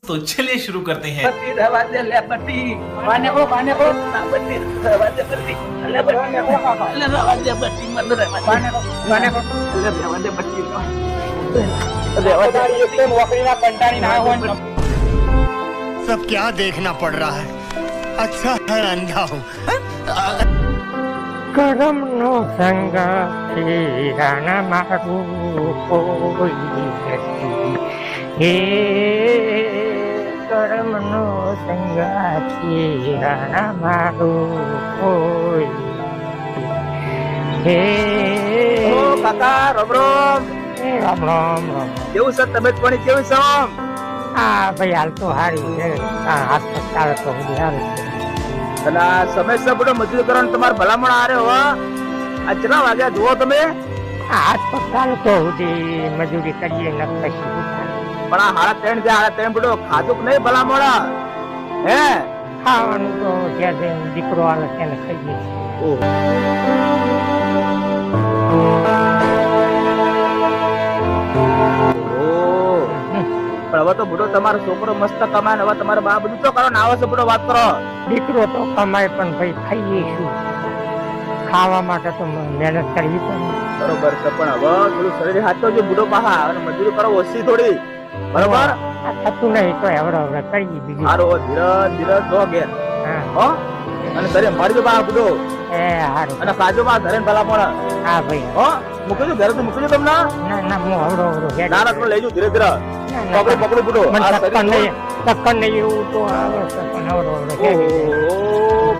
तो चलिए शुरू करते हैं। बत्ती दरवा दे ले बत्ती पाने को ना बत्ती दरवा दे बत्ती ले बत्ती ले दरवा दे बत्ती मन रे पाने को ले दरवा दे बत्ती दरवा दे एकदम वकरी ना कंटाणी ना हो सब क्या देखना पड़ रहा है अच्छा है अंधा हूँ करम नो संग हीराना मारू कोई નથી હે કરમ નો સંગ હીરાના મારું કોઈ હે ઓ કાકા રામ રામ રામ રામ રામ કેવું છે તબિયત પાણી કેવું છે હા ભાઈ હાલ તો હારી છે હાસ્પતાલ તો હારી છે અને સમયસર બધો મજૂરી કરવાનો તમારે ભલામણ આરે હો આ કેટલા વાગ્યા જુઓ તમે હાસ્પતાલ તો સુધી મજૂરી કરીએ ન પછી પણ આ હાડા ત્રણ બધો ખાધું કે નહીં ભલામણ હે ખાવાનું તો જ્યારે દીકરો આવે તેને ખાઈએ પણ હવે તો બુડો તમારો છોકરો મસ્ત કમાય ને હવે તમારે બા બધું તો કરો ને આવો છો બુડો વાત કરો દીકરો તો કમાય પણ ભાઈ ખાઈએ શું ખાવા માટે તો મહેનત કરવી પડે બરોબર છે પણ હવે થોડું શરીર હાચવજો બુડો પાહા અને મજૂરી કરો ઓછી થોડી બરોબર આ થતું નહીં તો એવડે કરીએ બીજું સારો ધીરજ જો ઘેર હા હો અને ઘરે મારજો બા બુડો એ હારું અને ખાજો બા ઘરે ભલામણ હા ભાઈ હો મૂકજો ઘરે તો મૂકજો તમને ના ના હું અવડો હેડ ના તમે લઈ જાઓ ધીરે ધીરે પકડો બુડો મને ટક્કર નહીં એવું તો આવે છે પણ અવડો હેડ ઓહો